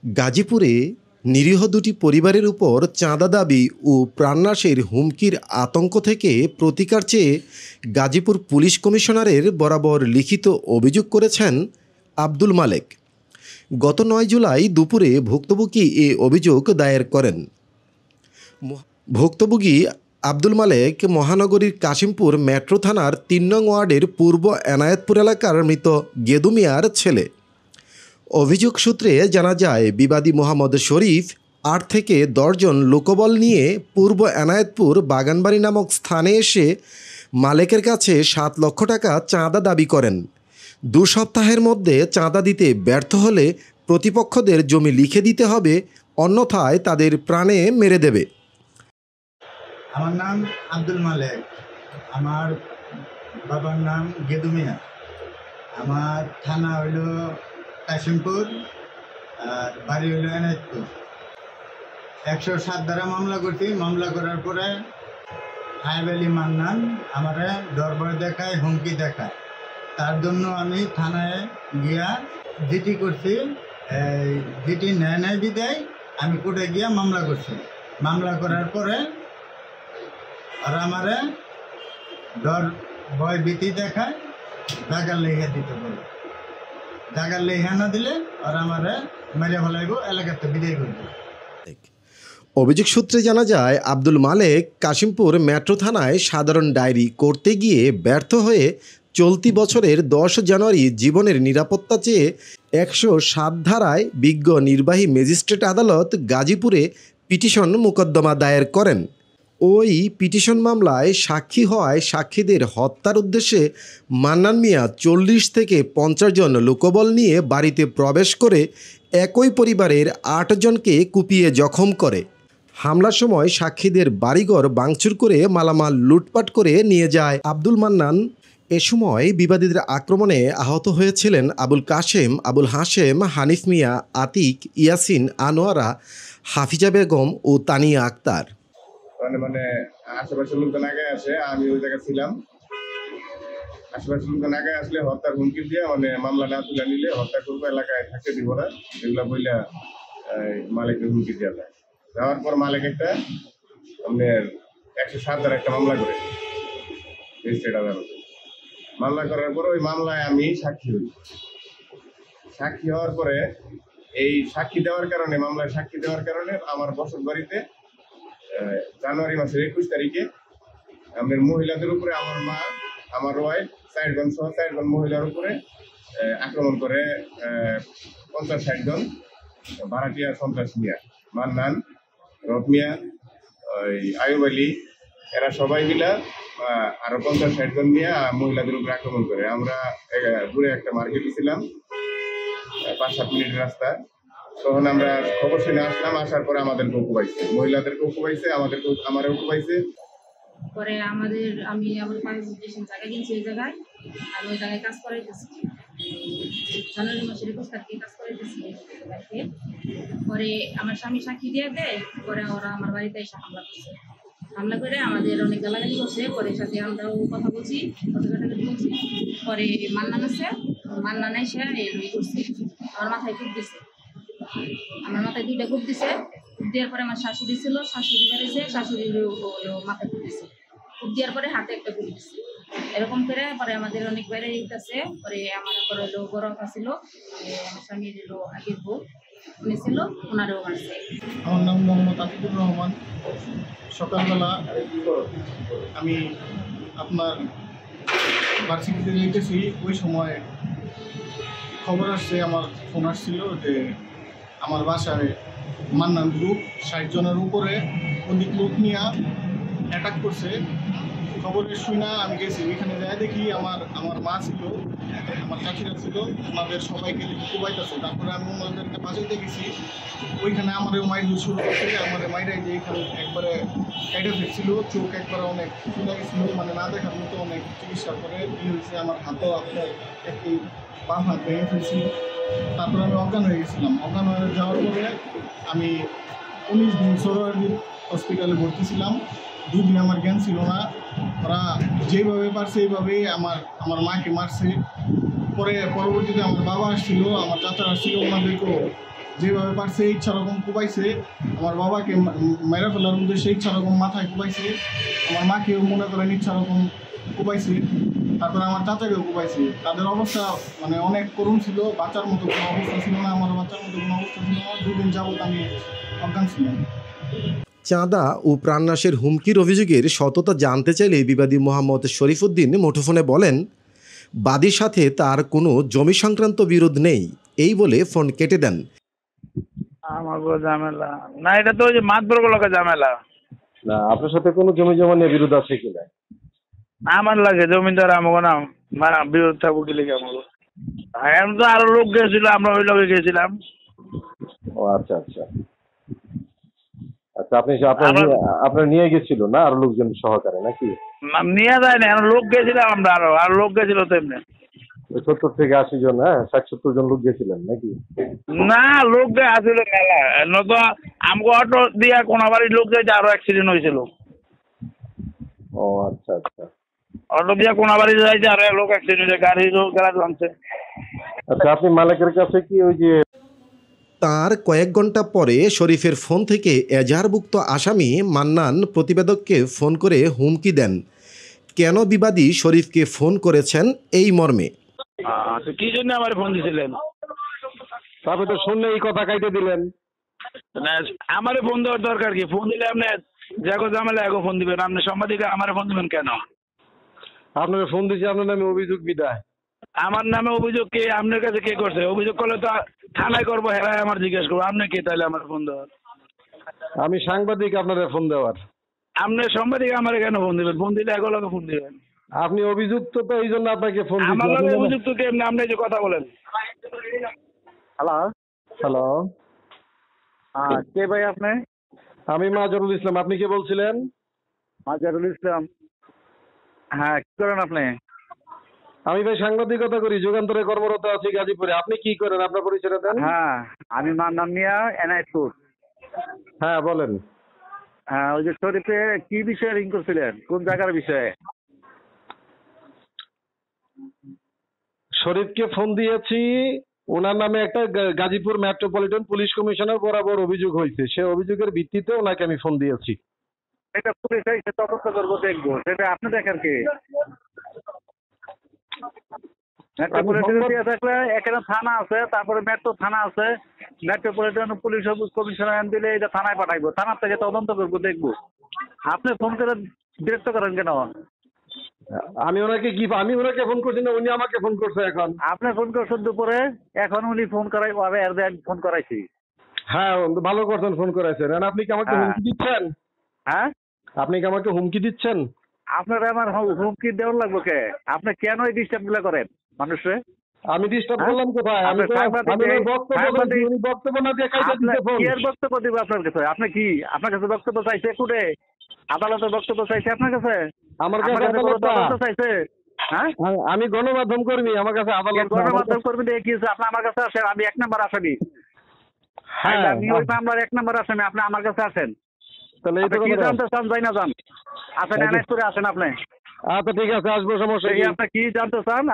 গাজীপুরে নিরীহ দুটি পরিবারের উপর চাঁদা দাবি ও প্রাণনাশের হুমকির আতঙ্ক থেকে প্রতিকার চেয়ে গাজীপুর পুলিশ কমিশনারের বরাবর লিখিত অভিযোগ করেছেন আব্দুল মালেক। গত 9 জুলাই দুপুরে ভুক্তভোগী এ অভিযোগ দায়ের করেন। ভুক্তভোগী আব্দুল মালেক মহানগরীর কাশিমপুর মেট্রো থানার 3 নং ওয়ার্ডের পূর্ব এনায়েতপুর এলাকার মৃত গেদু মিয়ার ছেলে। অভিযোগ সূত্রে জানা যায়, বিবাদী মোহাম্মদ শরীফ 8 থেকে 10 জন লোকবল নিয়ে পূর্ব এনায়েতপুর বাগানবাড়ি নামক স্থানে এসে মালেকের কাছে 7 লক্ষ টাকা চাঁদা দাবি করেন। 2 সপ্তাহের মধ্যে চাঁদা দিতে ব্যর্থ হলে প্রতিপক্ষদের জমি লিখে দিতে হবে, অন্যথায় তাদের প্রাণে মেরে দেবে। আমার নাম আব্দুল মালেক, আমার বাবার নাম গেদু মিয়া, আমার থানা হইল কাশিমপুর আর বাড়ি হইল এনায়েতপুর। 107 ধারা মামলা করছি। মামলা করার পরে আইব আলী মান্নান আমারে দরবার দেখায়, হুমকি দেখায়। তার জন্য আমি থানায় গিয়া জিটি করছি। জিটি নেয় বিদায় আমি কোর্টে গিয়া মামলা করছি। মামলা করার পরে আর আমারে ডর ভয় ভীতি দেখায়, জায়গার লেখা দিতে বলে। জায়গার লেখা না দিলে আর আমারে মেরে ফেলাইব, এলাকাতে বিদায় করবে। অভিযোগ সূত্রে জানা যায়, আব্দুল মালেক কাশিমপুর মেট্রো থানায় সাধারণ ডায়েরি করতে গিয়ে ব্যর্থ হয়ে চলতি বছরের 10 জানুয়ারি জীবনের নিরাপত্তা চেয়ে 107 ধারায় বিজ্ঞ নির্বাহী ম্যাজিস্ট্রেট আদালত গাজীপুরে পিটিশন মোকদ্দমা দায়ের করেন। ওই পিটিশন মামলায় সাক্ষী হওয়ায় সাক্ষীদের হত্যার উদ্দেশ্যে মান্নান মিয়া 40 থেকে 50 জন লোকবল নিয়ে বাড়িতে প্রবেশ করে একই পরিবারের 8 জনকে কুপিয়ে জখম করে। হামলার সময় সাক্ষীদের বাড়িঘর ভাঙচুর করে মালামাল লুটপাট করে নিয়ে যায় আব্দুল মান্নান। এ সময় বিবাদীদের আক্রমণে আহত হয়েছিলেন আবুল কাশেম, আবুল হাশেম, হানিফ মিয়া, আতিক, ইয়াসিন, আনোয়ারা, হাফিজা বেগম ও তানিয়া আক্তার। মানে আশেপাশের লোকজন আগে আসে, আমি ওই জায়গায় ছিলাম। আশেপাশের লোকজন আগে আসলে হত্যার হুমকি দিয়ে মামলা না তুলে নিলে হত্যা করবো, এলাকায় থাকতে দিব না, এগুলো বইলা মালিকের হুমকি দেওয়া যায়। যাওয়ার পর মালিক একটা 107 ধারা একটা মামলা করে ম্যাজিস্ট্রেট আদালতে। মামলা করার পর ওই মামলায় আমি সাক্ষী হই। সাক্ষী হওয়ার পরে এই সাক্ষী দেওয়ার কারণে, মামলায় সাক্ষী দেওয়ার কারণে আমার বসত বাড়িতে জানুয়ারি মাসের 21 তারিখে আমাদের মহিলাদের উপরে আমার মা, আমার ওয়াইফ, 4 জন সহ 4 জন মহিলার উপরে আক্রমণ করে 50-60 জন ভাড়াটিয়া সন্ত্রাস মিয়া, মান্নান, রব মিয়া, আয়ুব আলী, এরা সবাই মিলা আরো 50-60 জন মিয়া মহিলাদের উপরে আক্রমণ করে। আমরা দূরে একটা মার্কেটে ছিলাম, 5-7 মিনিটের রাস্তা। তখন আমরা খবর শুনে আসলাম। আসার পরে আমাদেরকে উকুপাইছে, মহিলাদেরকে উকুপাইছে, আমারও উকুপাইছে। পরে আমি আমার পাইপেশন জায়গা কিনছি, ওই জায়গায় আমি ওই জায়গায় কাজ করাইতেছি। জানুয়ারি মাসের 21 তারিখে কাজ করাইতেছি। পরে আমার স্বামী সাক্ষী দিয়ে দেয়, পরে ওরা আমার বাড়িতে এসে হামলা করে আমাদের অনেক গালাগালি করছে। পরে সাথে আমরাও কথা বলছি, কথা কাটাকাটি বলছি। পরে মান্নান আছে, মান্নান এসে এই করছে, আমার মাথায় খুব দিছে। আমার মাথায় 2টা খুব দিছে। খুব দেওয়ার পরে আমার শাশুড়ি ছিল, শাশুড়ি বেড়েছে, শাশুড়ির মাথায় খুব দিছে। খুব দেওয়ার পরে হাতে একটা খুব দিছে। এরকম করে পরে আমাদের অনেক বেড়ে যেতেছে। পরে আমার পরে হলো বড় ছিল, আমার স্বামীর হলো আগের বউ, উনি ছিল, ওনারও মারছে। আমার নাম মোহাম্মদ আতিকুর রহমান। সকালবেলা আমি আপনার ভার্সিটিতে যেতেছি, ওই সময় খবর আসছে, আমার ফোন আসছিল যে আমার বাসায় মান্নান গ্রুপ 60 জনের উপরে অধিক লোক নিয়ে অ্যাটাক করছে। খবরের শুনে আমি গেছি, ওইখানে যাই দেখি আমার মা ছিল, আমার চাচিরা ছিল, ওনাদের সবাইকে কুবাইতেছে। তারপরে আমি ওনাদেরকে বাঁচাইতে গেছি, ওইখানে আমাদের মাইর শুরু করছে। আমাদের মাইরাই যে এখানে একবারে কেটে ফেলছিল, চোখ একবারে অনেক ফুলে গেছিল, না দেখার মতো অনেক চিকিৎসা করে হয়েছে। আমার হাতও আপনার একটি বাম হাত ভেঙে ফেলছিল। তারপরে আমি অজ্ঞান হয়ে গেছিলাম। অজ্ঞান হয়ে যাওয়ার পরে আমি 19 দিন সোহরাওয়ার্দী হসপিটালে ভর্তি ছিলাম। 2 দিন আমার জ্ঞান ছিল না। ওরা যেভাবে পারছে এইভাবেই আমার মাকে মারছে। পরবর্তীতে আমার বাবা আসছিল, আমার চাচা আসছিল, ওনাদেরকেও যেভাবে পারছে ইচ্ছা রকম কুপাইছে, আমার বাবাকে মেরে ফেলার উদ্দেশ্যে ইচ্ছা রকম মাথায় কুপাইছে, আমার মাকেও মনে করেন ইচ্ছা রকম কুপাইছে, তারপরে আমার চাচাকেও কুপাইছে। তাদের অবস্থা মানে অনেক করুণ ছিল, বাচ্চার মতো কোনো অবস্থা ছিল না, আমার বাচ্চার মতো কোনো অবস্থা ছিল না। 2 দিন যাবত আমি অজ্ঞান ছিলাম। চাঁদা ও প্রাণনাশের হুমকির অভিযোগের সততা জানতে চাইলে বিবাদী মোহাম্মদ শরীফুদ্দিন মুঠোফোনে বলেন, বাদীর সাথে তার কোনো জমি সংক্রান্ত বিরোধ নেই, এই বলে ফোন কেটে দেন। আমার কোনো ঝামেলা না, এটা তো ওই যে মাতবর লোকের ঝামেলা। না, আপনার সাথে কোনো জমি জমা নিয়ে বিরোধ আছে কিনা? আমার লাগে জমিদার আমাকে না মানে বিরোধ থাকবো কি লিখে আমাকে। এখন তো আরো লোক গেছিল, আমরা ওই লোকে গেছিলাম। ও আচ্ছা আচ্ছা আচ্ছা, আপনার নিয়ে গেছিল না আরো লোকজন সহকারে নাকি? নিয়ে যায় না, এখন লোক গেছিলাম আমরা, আরো লোক গেছিল তো এমনি 70 থেকে 80 জন, হ্যাঁ 60-70 জন লোক গেছিলেন নাকি? না, লোক আসলে মেলা নতো আমাকে অটো দিয়া কোন বাড়ির লোক যাইতে আরো অ্যাক্সিডেন্ট হয়েছিল। ও আচ্ছা আচ্ছা অটো দিয়া কোন বাড়ি যাইতে আরো লোক অ্যাক্সিডেন্ট হয়েছে, গাড়ি গাড়ি ভাঙছে। আচ্ছা, আপনি মালিকের কাছে কি ওই যে তার কয়েক ঘন্টা পরে শরীফের ফোন থেকে এজাহারভুক্ত আসামি মান্নান প্রতিবেদককে ফোন করে হুমকি দেন। কেন বিবাদী শরীফকে ফোন করেছেন এই মর্মে। কি জন্য আমার ফোন দিছিলেন? তারপরে তো শুনলে এই কথা কাইতে দিলেন। আমারে ফোন দেওয়ার দরকার কি? ফোন দিলে আপনি যাগো ঝামেলা এগো ফোন দিবেন, আপনি সাংবাদিক আমারে ফোন দিবেন কেন? আপনার ফোন দিয়েছি আপনার নামে অভিযোগ বিদায়। আমার নামে অভিযোগ কে আপনার কাছে কে করছে? অভিযোগ করলে তো থানায় করবো, হেরাই আমার জিজ্ঞেস করবো আপনি কে তাহলে আমার ফোন দেওয়ার? আমি সাংবাদিক আপনার ফোন দেওয়ার। আপনি সাংবাদিক আমারে কেন ফোন দিবেন? ফোন দিলে এগো লোকে ফোন দিবেন। আপনি অভিযুক্ত, তো এই জন্য আপনাকে ফোন আমার দিচ্ছি। লোকে অভিযুক্ত কে? আপনি যে কথা বলেন। হ্যালো হ্যালো, হ্যাঁ, কে ভাই আপনি? আমি মাজহারুল ইসলাম। আপনি কে বলছিলেন? মাজহারুল ইসলাম। হ্যাঁ, কি করেন আপনি? আমি ভাই সাংবাদিকতা করি, যুগান্তরে কর্মরত আছি গাজীপুরে। আপনি কি করেন, আপনার পরিচয় দেন। হ্যাঁ, আমি মান্নান মিয়া, এনআইপুর। হ্যাঁ বলেন। হ্যাঁ, ওই যে শরীফে কি বিষয়ে রিং করছিলেন, কোন জায়গার বিষয়ে? শরীফকে ফোন দিয়েছি, ওনার নামে একটা গাজীপুর মেট্রোপলিটন পুলিশ কমিশনার বরাবর অভিযোগ হয়েছে, সে অভিযোগের ভিত্তিতে ওনাকে আমি ফোন দিয়েছি। এটা পুলিশ এসে তদন্ত করবো, দেখবো, সেটা আপনি দেখেন কি? মেট্রোপলিটন দিয়ে থাকলে এখানে থানা আছে, তারপরে মেট্রো থানা আছে, মেট্রোপলিটন পুলিশ কমিশনার দিলে এটা থানায় পাঠাইবো, থানার থেকে তদন্ত করবো, দেখবো। আপনি ফোন করে বিরক্ত করেন কেন? আমি ওনাকে ফোন করছি না, উনি আমাকে ফোন করছে এখন। আপনি ফোন করছেন দুপুরে, এখন উনি ফোন করাই ফোন করাইছি। হ্যাঁ ভালো করছেন, ফোন করেছেন। আর আপনি কি আমাকে হ্যাঁ। হুমকি দিচ্ছেন? হ্যাঁ, আপনি কি আমাকে হুমকি দিচ্ছেন? আপনারা আমার হুমকি দেওয়ার লাগবো কে? আপনি কেন এই ডিস্টার্ব গুলো করেন মানুষে? আমি ডিস্টার্ব হ্যাঁ? করলাম কোথায়? আমি আপনার তো সাংবাদিক ওনার বক্তব্য বলছি, উনি বক্তব্য না দিয়ে কাইটা দিতে ফোন। কি এর বক্তব্য দিব আপনার কাছে? আপনি কি আপনার কাছে বক্তব্য চাইছে? কোটে আদালতের বক্তব্য চাইছে আপনার কাছে? আমার আপনার কাছে কাছে কোনো আদালত না। তদন্ত চাইছে? হ্যাঁ, আমি গণমাধ্যম কর্মী, আমার কাছে আদালত না। গণমাধ্যম কর্মী দিয়ে কি হয়েছে? আপনি আমার কাছে আসেন, আমি 1 নম্বর আসামি। হ্যাঁ, আমি ওই মামলার 1 নম্বর আসামি, আপনি আমার কাছে আসেন। তাহলে এই তো আপনি কি কথা। জানতে চান? যাই না যান, আসেন, আচ্ছা। এনআইপুরে আসেন আপনি। আচ্ছা ঠিক আছে, আসবো, সমস্যা কি? আপনি কি জানতে চান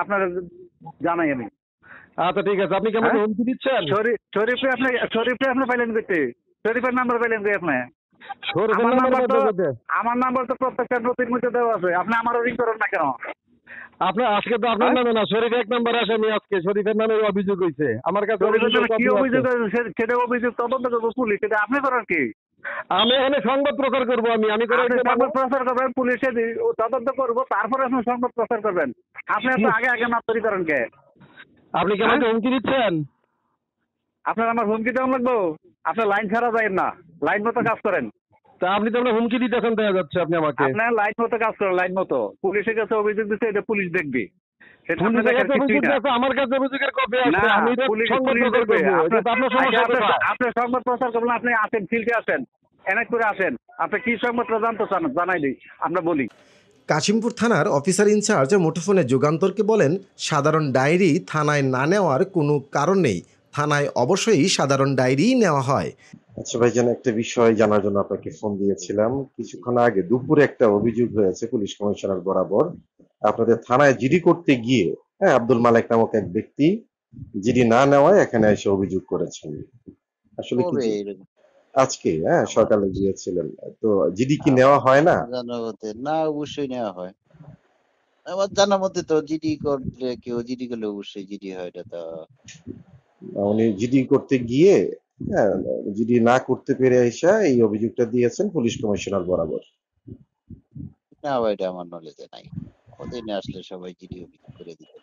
আপনার জানাই আমি। আচ্ছা ঠিক আছে, আপনি কি আমাকে হ্যাঁ? হুমকি দিচ্ছেন? শরীফে আপনি পাইলেন করতে, শরীফের নাম্বার পাইলেন কই আপনি? শরীফের আমার নাম্বার নাম্বার তো বলতে বলতে। আমার নাম্বার তো প্রত্যেকটা নথির মধ্যে দেওয়া আছে, আপনি আমারও রিং করেন না কেন? আপনার আজকে তো আপনার হ্যাঁ? নামে না, শরীফ 1 নম্বর আসামি। আজকে শরীফের নামে অভিযোগ হয়েছে আমার কাছে। শরীফের নামে কি অভিযোগ অভিযোগ আছে। আছে? সেটা অভিযোগ তদন্ত করবো পুলিশ, সেটা আপনি করেন কি? আমি এখানে সংবাদ প্রচার করবো। আমি করে আপনি সংবাদ প্রচার করবেন, পুলিশে তদন্ত করবো, তারপরে আপনি সংবাদ প্রচার করবেন। আপনি তো আগে না তৈরি করেন কে? আপনি কি আমাকে হুমকি দিচ্ছেন? আপনার আমার হুমকি দেওয়া লাগবো? আপনার লাইন ছাড়া যায় না, লাইন মতো কাজ করেন। তা আপনি তো আমরা হুমকি দিতেছেন দেখা যাচ্ছে আপনি আমাকে। আপনার লাইন মতো কাজ করেন, লাইন মতো। পুলিশের কাছে অভিযোগ দিচ্ছে, এটা পুলিশ দেখবে, সেটা আপনার পুলিশের দেখার কাছে কিছুই অভিযোগ না। আছে, আমার কাছে অভিযোগের কপি না, আছে। আমি তো পুলিশ সংবাদ প্রচার দেখবে। করবো। এটা তো আপনার সমস্যা কোথায়? আপনার সংবাদ প্রচার করবেন, আপনি আসেন, ফিল্ডে আসেন, এনআইপুরে আসেন। আপনি কি সংবাদটা জানতে চান জানাই দিই, আমরা বলি। কাশিমপুর থানার অফিসার ইনচার্জ মুঠোফোনে যুগান্তরকে বলেন, সাধারণ ডায়েরি থানায় না নেওয়ার কোনো কারণ নেই, থানায় অবশ্যই সাধারণ ডায়েরি নেওয়া হয়। আচ্ছা ভাইজান, একটা বিষয় জানার জন্য আপনাকে ফোন দিয়েছিলাম। কিছুক্ষণ আগে দুপুরে একটা অভিযোগ হয়েছে পুলিশ কমিশনার বরাবর, আপনাদের থানায় জিডি করতে গিয়ে আব্দুল মালেক নামক এক ব্যক্তি জিডি না নেওয়ায় এখানে এসে অভিযোগ করেছেন। আসলে কি কবে এরকম? আজকে, হ্যাঁ, আমার সকালে গিয়েছিলেন। তো জিডি কি আমার নেওয়া হয় না? জানা মতে না, অবশ্যই নেওয়া হয়। আমার জানা মতে তো জিডি করলে, কেউ জিডি করলে অবশ্যই জিডি হয়, এটা তো। উনি জিডি করতে গিয়ে, হ্যাঁ, জিডি না করতে পেরে এসে এই অভিযোগটা দিয়েছেন পুলিশ কমিশনার বরাবর। না, এটা আমার নলেজে নাই। ওদিনে আসলে সবাই জিডি অভিযোগ করে দিত।